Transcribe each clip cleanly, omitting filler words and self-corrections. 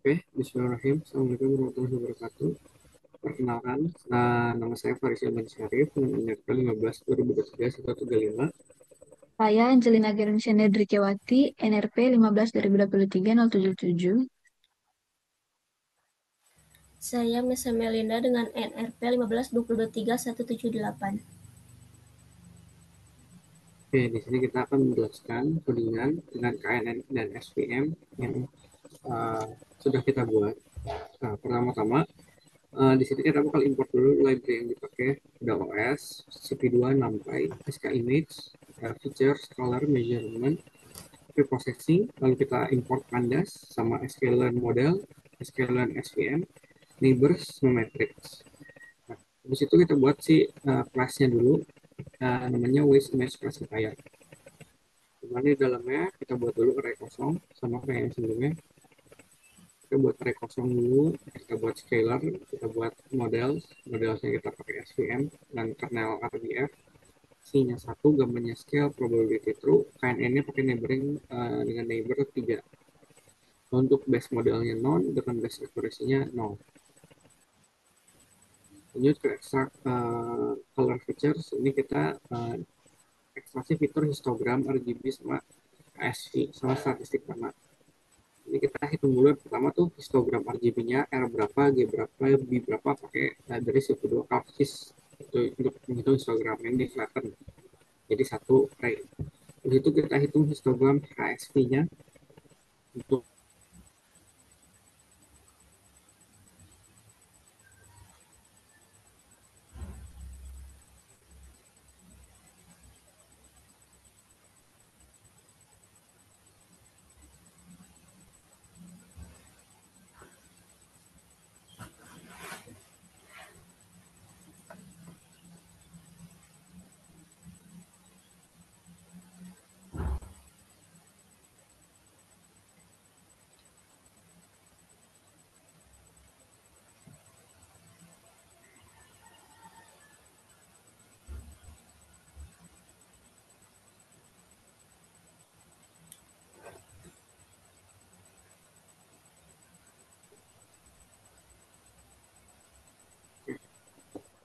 Oke, Bismillahirrahmanirrahim. Assalamualaikum warahmatullahi wabarakatuh. Perkenalkan, nama saya Faris Ahmad Syarif, dengan NRP 15 2023 135. Saya Angelina Gerunsyana Drikiawati, NRP 15/2023 077. Saya Mesa Melinda dengan NRP 15/2023 178. Oke, di sini kita akan menjelaskan codingan dengan KNN dan SVM yang uh, sudah kita buat. Nah, pertama-tama, di sini kita bakal import dulu library yang dipakai. Ada OS, CP2, NumPy, SKImage, features, color, measurement, preprocessing, lalu kita import pandas sama sklearn model, sklearn SVM, neighbors, sama matrix. Nah, habis itu kita buat si kelasnya dulu, namanya waste image classifier. Dimana di dalamnya kita buat dulu array kosong sama kayak yang sebelumnya. Kita buat array kosong dulu, kita buat scalar, kita buat modelnya kita pakai SVM dan kernel RDF. C-nya 1, gambarnya scale, probability true, KNN-nya pakai neighboring dengan neighbor 3. Untuk base modelnya non dengan base accuracy-nya 0. Lanjut ke extract color features. Ini kita ekstraksi fitur histogram, RGB, sama ASV, sama statistik warna. Ini kita hitung dulu. Yang pertama tuh histogram RGB-nya R berapa, G berapa, B berapa, pakai dari situ dua kalkis itu untuk menghitung histogram yang di flatten. Jadi satu array. Di situ kita hitung histogram HSV-nya untuk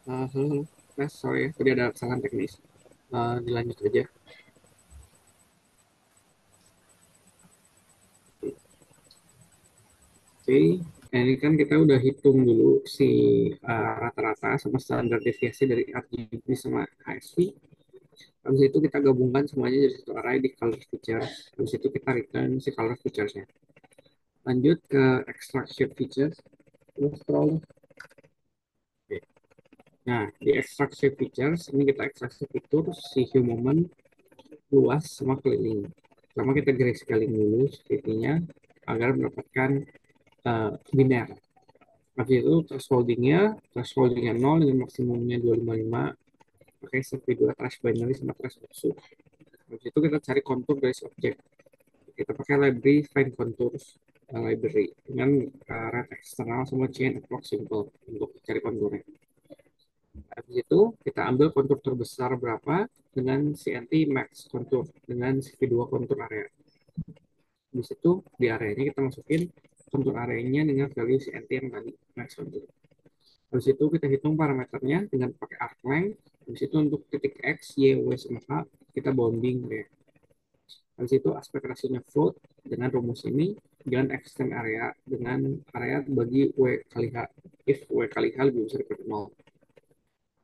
halo, halo. Sorry ya, tadi ada kesalahan teknis. Dilanjut aja. Oke, nah ini kan kita udah hitung dulu si rata-rata sama standar deviasi dari RGB sama HSV. Habis itu kita gabungkan semuanya jadi satu array di color features. Habis itu kita return si color featuresnya. Lanjut ke extract shape features. Terus scroll. Oke. Nah, di extract shape features, ini kita ekstraksi fitur si hue moment, luas, sama keliling. Pertama kita grayscaling dulu sepertinya agar mendapatkan biner. Habis itu thresholdingnya 0 dengan maksimumnya 255, pakai SP2 trash binary sama trash opsu. Habis itu kita cari kontur dari objek. Kita pakai library find contours library dengan red eksternal sama chain approx simple untuk cari konturnya. Habis itu kita ambil kontur terbesar berapa dengan CNT max kontur dengan CV2 kontur area. Habis itu di areanya kita masukin kontur areanya dengan value CNT yang tadi max kontur. Habis itu kita hitung parameternya dengan pakai arc length. Habis itu untuk titik X, Y, W, sama H kita bounding ya. Habis itu aspek rasionya float dengan rumus ini dan extend area dengan area bagi W kali H. If W kali H lebih besar dari 0.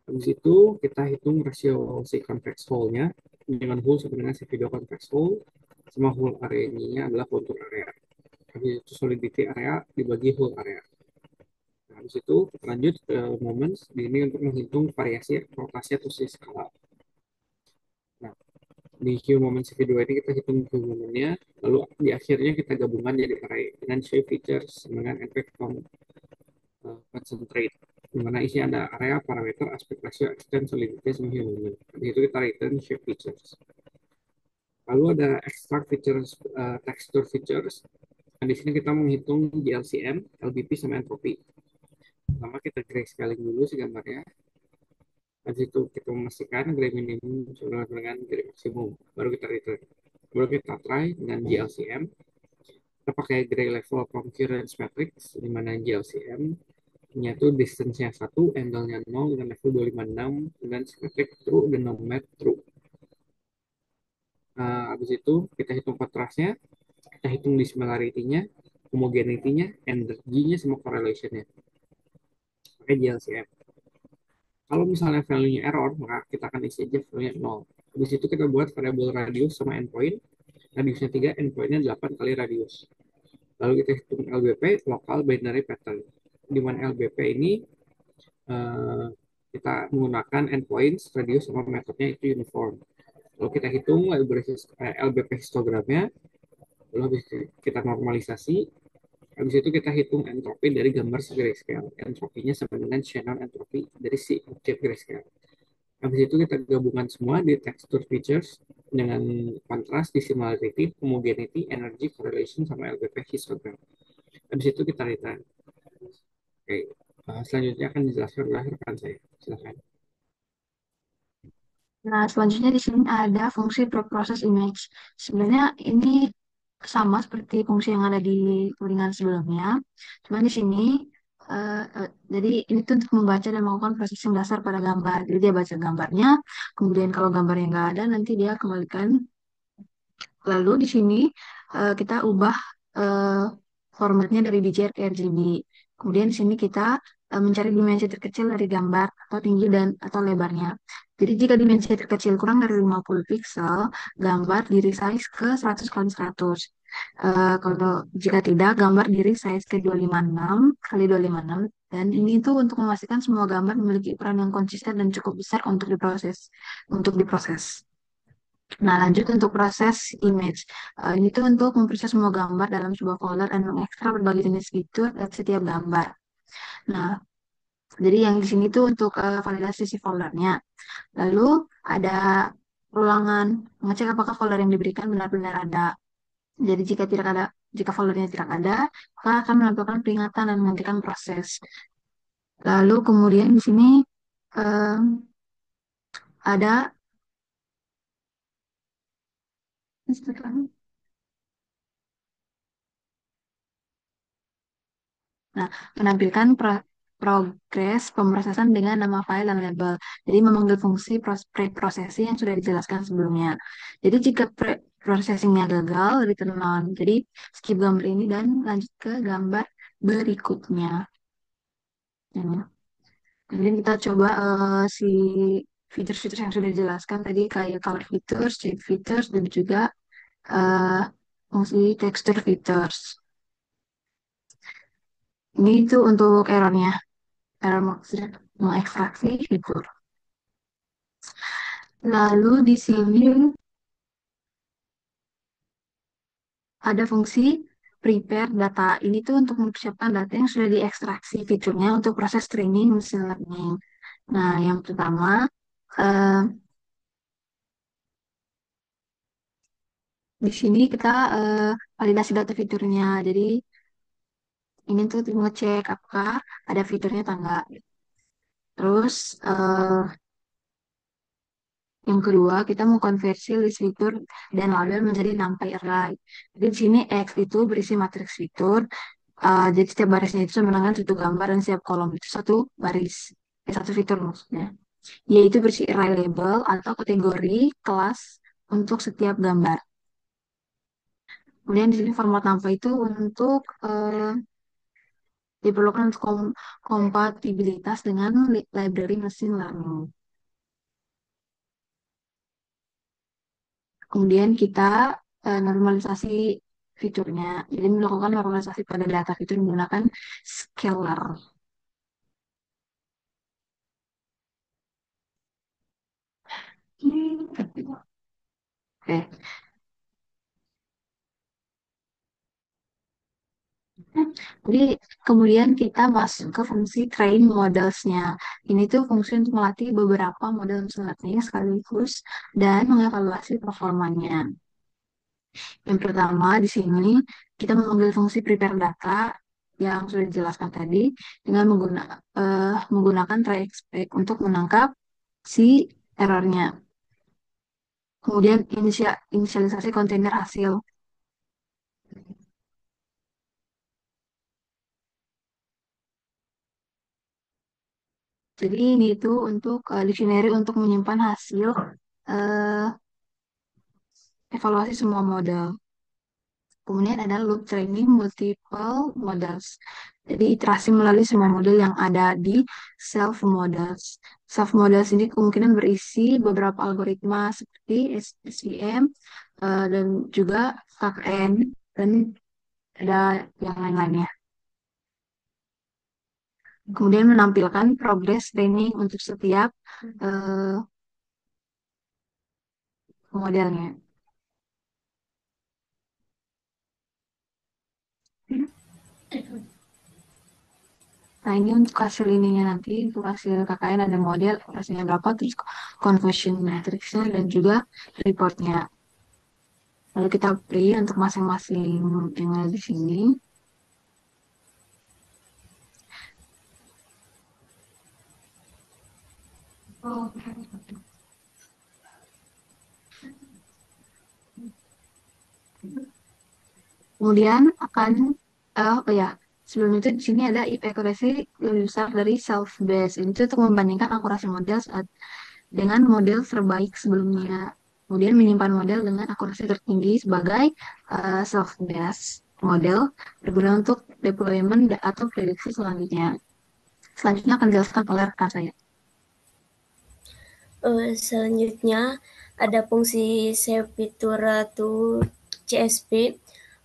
Habis itu kita hitung rasio si convex hole-nya dengan hole sama dengan si video convex hole sama hole area-nya adalah kontur area. Habis itu solidity area dibagi hole area. Nah, habis itu lanjut ke moments ini untuk menghitung variasi rotasi atau si skala. Nah, di Q moment video ini kita hitung Q momennya, lalu di akhirnya kita gabungkan jadi array dengan shape features dengan efek concentrate, di mana isinya ada area, parameter, aspek ratio, extend, solidity, sama hue moment. Di itu kita return shape features. Lalu ada extract features, texture features. Nah, di sini kita menghitung GLCM, LBP, sama entropy. Pertama kita grayscaling dulu si gambarnya. Habis itu kita memastikan gray minimum sama dengan gray maksimum. Baru kita return. Baru kita try dengan GLCM. Kita pakai gray level concurrence matrix, di mana GLCM-nya itu distance-nya 1, angle-nya 0, dengan level 256, dan symmetric true, dan no-map true. Habis itu kita hitung kontrasnya, kita hitung dissimilarity-nya, homogeneity-nya, energy-nya, sama correlation-nya. Pakai GLCM. Kalau misalnya value-nya error, maka kita akan isi aja value-nya 0. Habis itu kita buat variable radius sama endpoint. Radiusnya 3, endpoint-nya 8 kali radius. Lalu kita hitung LBP, local binary pattern. Di mana LBP ini eh, kita menggunakan endpoints, radius, sama metodenya itu uniform. Lalu kita hitung LBP histogramnya, lalu habis itu kita normalisasi, habis itu kita hitung entropi dari gambar si grayscale. Entropinya sama dengan Shannon entropi dari si objek grayscale. Habis itu kita gabungkan semua di texture features dengan kontras, dissimilarity, homogeneity, energy, correlation, sama LBP histogram. Habis itu kita return. Oke, selanjutnya akan dijelaskan oleh rekan saya. Silakan. Nah, selanjutnya di sini ada fungsi preprocess image. Sebenarnya ini sama seperti fungsi yang ada di turingan sebelumnya. Cuma di sini, jadi ini tuh untuk membaca dan melakukan processing dasar pada gambar. Jadi dia baca gambarnya, kemudian kalau gambarnya nggak ada, nanti dia kembalikan. Lalu di sini kita ubah eh, formatnya dari BJR ke RGB. Kemudian di sini kita mencari dimensi terkecil dari gambar atau tinggi dan atau lebarnya. Jadi jika dimensi terkecil kurang dari 50 pixel, gambar di resize ke 100 kali 100. Kalau jika tidak, gambar di resize ke 256 kali 256. Dan ini tuh untuk memastikan semua gambar memiliki ukuran yang konsisten dan cukup besar untuk diproses. Nah, lanjut untuk proses image. Ini tuh untuk memproses semua gambar dalam sebuah folder dan mengekstrak berbagai jenis fitur dari setiap gambar. Nah, jadi yang di sini tuh untuk validasi si foldernya. Lalu ada ulangan mengecek apakah folder yang diberikan benar-benar ada. Jadi jika foldernya tidak ada, maka akan melakukan peringatan dan menghentikan proses. Lalu kemudian di sini eh, ada Nah, menampilkan progres pemrosesan dengan nama file dan label. Jadi memanggil fungsi preprocessing yang sudah dijelaskan sebelumnya. Jadi jika processingnya gagal, return none. Jadi skip gambar ini dan lanjut ke gambar berikutnya. Ini. Kemudian kita coba si fitur-fitur yang sudah dijelaskan tadi kayak color features, shape features, dan juga eh, fungsi texture features. Ini itu untuk errornya. Error maksudnya mengekstraksi fitur. Lalu di sini ada fungsi prepare data. Ini tuh untuk mempersiapkan data yang sudah diekstraksi fiturnya untuk proses training machine learning. Nah, yang pertama, eh, di sini kita validasi data fiturnya. Jadi ini tuh ngecek apakah ada fiturnya atau enggak. Terus yang kedua, kita mengkonversi list fitur dan label menjadi numpy array. Jadi di sini X itu berisi matriks fitur. Jadi setiap barisnya itu sama dengan satu gambar dan setiap kolom itu satu baris. Satu fitur maksudnya. Yaitu berisi array label atau kategori kelas untuk setiap gambar. Kemudian di sini format numpy itu untuk diperlukan untuk kompatibilitas dengan library machine learning. Kemudian kita normalisasi fiturnya. Jadi melakukan normalisasi pada data fitur menggunakan scalar. Oke. Jadi kemudian kita masuk ke fungsi train models-nya. Ini tuh fungsi untuk melatih beberapa model mesin learning sekaligus dan mengevaluasi performanya. Yang pertama di sini kita mengambil fungsi prepare data yang sudah dijelaskan tadi dengan menggunakan try expect untuk menangkap si errornya. Kemudian inisialisasi kontainer hasil. Jadi ini itu untuk dictionary untuk menyimpan hasil eh, evaluasi semua model. Kemudian ada loop training multiple models. Jadi iterasi melalui semua model yang ada di self models. Self models ini kemungkinan berisi beberapa algoritma seperti SVM dan juga KKN dan ada yang lain-lainnya. Kemudian menampilkan progress training untuk setiap eh, modelnya. Nah, ini untuk hasil ininya nanti, untuk hasil KKN ada model, hasilnya berapa, terus conversion matrixnya, dan juga reportnya. Lalu kita print untuk masing-masing yang ada di sini. Kemudian akan, oh ya, sebelum itu di sini ada if accuracy lebih besar dari self-base. Ini tuh untuk membandingkan akurasi model dengan model terbaik sebelumnya. Kemudian menyimpan model dengan akurasi tertinggi sebagai self-base model berguna untuk deployment atau prediksi selanjutnya. Selanjutnya akan dijelaskan oleh rekan saya. Selanjutnya ada fungsi save fitur to CSP.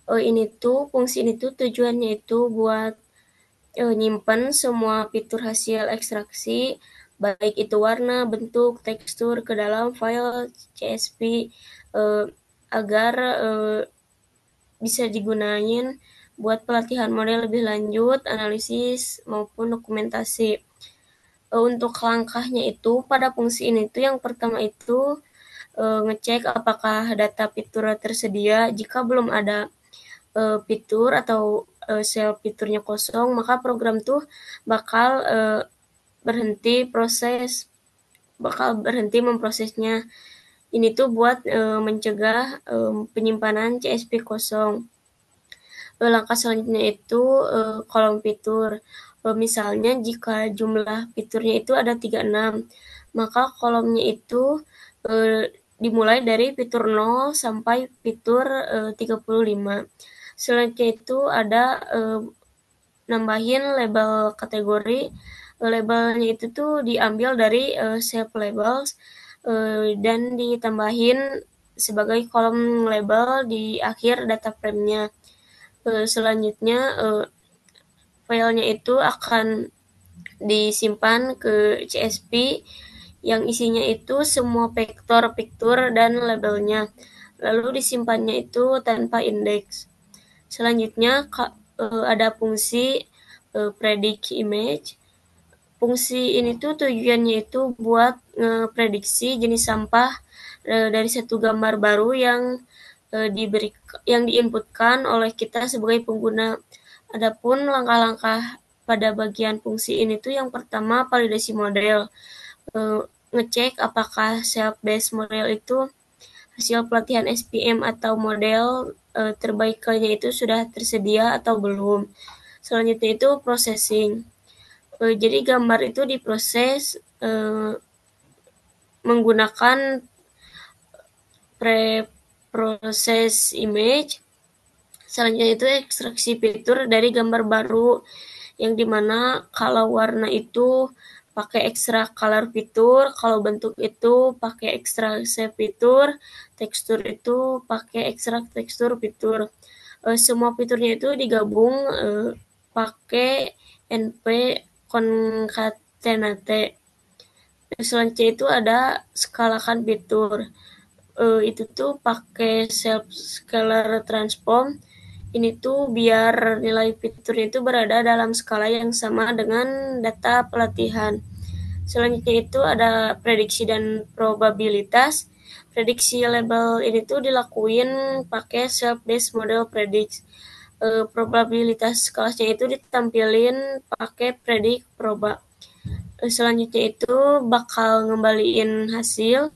Fungsi ini tuh tujuannya itu buat nyimpan semua fitur hasil ekstraksi, baik itu warna, bentuk, tekstur ke dalam file CSP agar bisa digunain buat pelatihan model lebih lanjut, analisis maupun dokumentasi. Untuk langkahnya itu pada fungsi ini tuh yang pertama itu ngecek apakah data fitur tersedia. Jika belum ada fitur atau sel fiturnya kosong, maka program tuh bakal berhenti proses, bakal berhenti memprosesnya. Ini tuh buat mencegah penyimpanan CSP kosong. Langkah selanjutnya itu kolom fitur. Misalnya jika jumlah fiturnya itu ada 36, maka kolomnya itu dimulai dari fitur 0 sampai fitur 35. Selanjutnya itu ada nambahin label kategori. Labelnya itu tuh diambil dari save labels dan ditambahin sebagai kolom label di akhir data frame-nya. Selanjutnya filenya itu akan disimpan ke CSP yang isinya itu semua vektor, fitur, dan labelnya. Lalu disimpannya itu tanpa indeks. Selanjutnya ada fungsi predict image. Fungsi ini tuh tujuannya itu buat ngeprediksi jenis sampah dari satu gambar baru yang diinputkan oleh kita sebagai pengguna. Adapun langkah-langkah pada bagian fungsi ini tuh yang pertama validasi model. Ngecek apakah self-based model itu hasil pelatihan SPM atau model terbaiknya itu sudah tersedia atau belum. Selanjutnya itu processing. Jadi gambar itu diproses menggunakan pre-process image. Selanjutnya itu ekstraksi fitur dari gambar baru, yang dimana kalau warna itu pakai extra color fitur, kalau bentuk itu pakai extra shape fitur, tekstur itu pakai extra tekstur fitur. Semua fiturnya itu digabung pakai np concatenate. Selanjutnya itu ada skalakan fitur. Itu tuh pakai self scalar transform. Ini tuh biar nilai fiturnya itu berada dalam skala yang sama dengan data pelatihan. Selanjutnya itu ada prediksi dan probabilitas. Prediksi label ini tuh dilakuin pakai self-based model predict. Probabilitas kelasnya itu ditampilin pakai predict proba. Selanjutnya itu bakal ngembaliin hasil.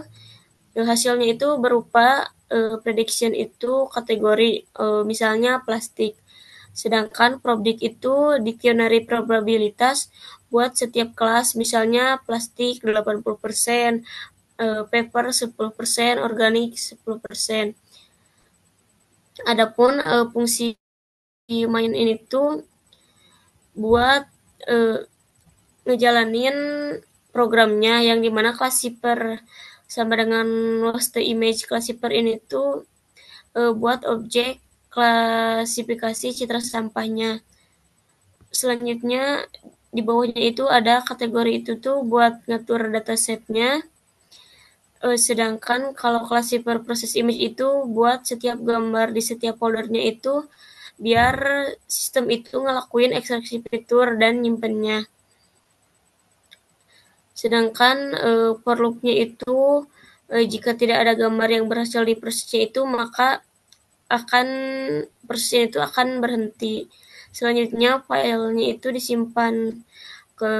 Hasilnya itu berupa prediction itu kategori, misalnya plastik. Sedangkan predict itu dictionary probabilitas buat setiap kelas, misalnya plastik 80%, paper 10%, organik 10%. Adapun fungsi main ini tuh buat ngejalanin programnya yang dimana classifier sama dengan lost image classifier ini tuh buat objek klasifikasi citra sampahnya. Selanjutnya di bawahnya itu ada kategori itu tuh buat ngatur datasetnya. Sedangkan kalau classifier proses image itu buat setiap gambar di setiap foldernya itu biar sistem itu ngelakuin ekstraksi fitur dan nyimpennya. Sedangkan for loop-nya itu jika tidak ada gambar yang berhasil diprosesnya itu maka akan prosesnya itu akan berhenti. Selanjutnya filenya itu disimpan ke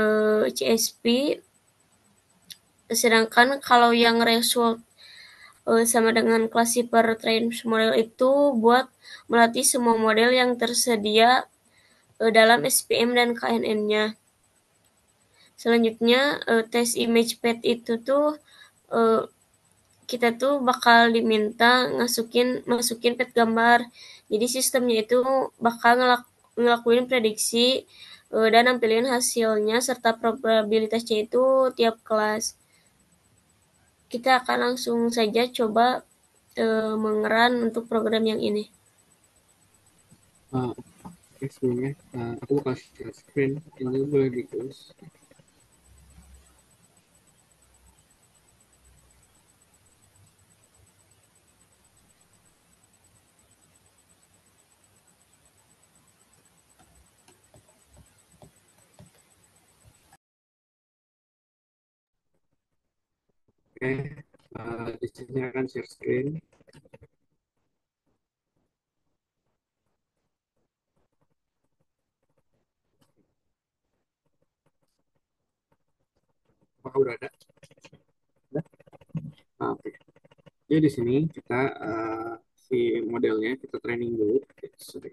CSV. Sedangkan kalau yang result sama dengan classifier train model itu buat melatih semua model yang tersedia dalam SPM dan KNN-nya. Selanjutnya tes image path itu tuh kita tuh bakal diminta masukin path gambar. Jadi sistemnya itu bakal ngelakuin prediksi dan nampilin hasilnya serta probabilitasnya itu tiap kelas. Kita akan langsung saja coba mengeran untuk program yang ini. Oke, sebelumnya aku bakal share screen. Ini boleh di close. Oke, di sini akan share screen. Apakah udah ada? Udah? Oke. Jadi di sini kita si modelnya kita training dulu. Sorry.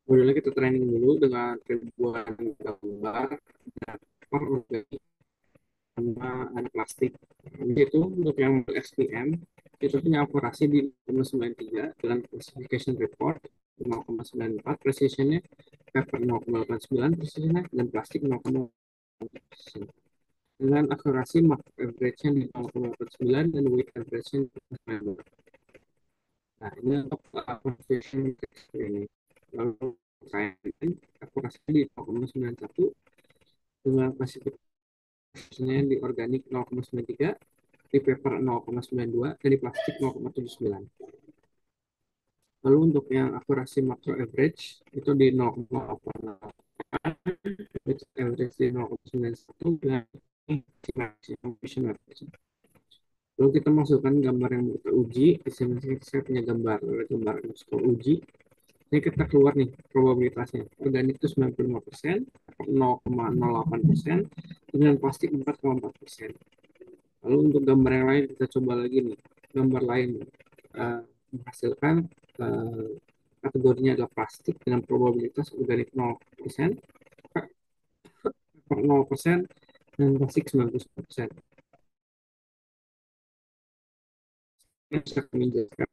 Modelnya kita training dulu dengan ribuan gambar per organik sama ada plastik. Jadi itu untuk yang SPM itu punya akurasi di 0,93 dengan classification report 0,94 precisionnya, paper 0,89 precisionnya, dan plastik 0,4 dengan akurasi mark average-nya di 0,89 dan weight average-nya di 0,92. Nah, ini untuk application ini. Lalu KNN akurasinya di 0,91 dengan klasifikasinya di organik 0,93, di paper 0,92, dan di plastik 0,79. Lalu untuk yang akurasi macro average itu di 0,8, average di 0,91 dan maximum average. Lalu kita masukkan gambar yang kita uji. Di sini saya punya gambar underscore uji. Ini kita keluar nih probabilitasnya. Organik itu 95%, 0,08%, dengan plastik 4,4%. Lalu untuk gambar yang lain kita coba lagi nih. Gambar lain menghasilkan kategorinya adalah plastik dengan probabilitas organik 0%, 0%, dan plastik 90%. Ini bisa kami jelaskan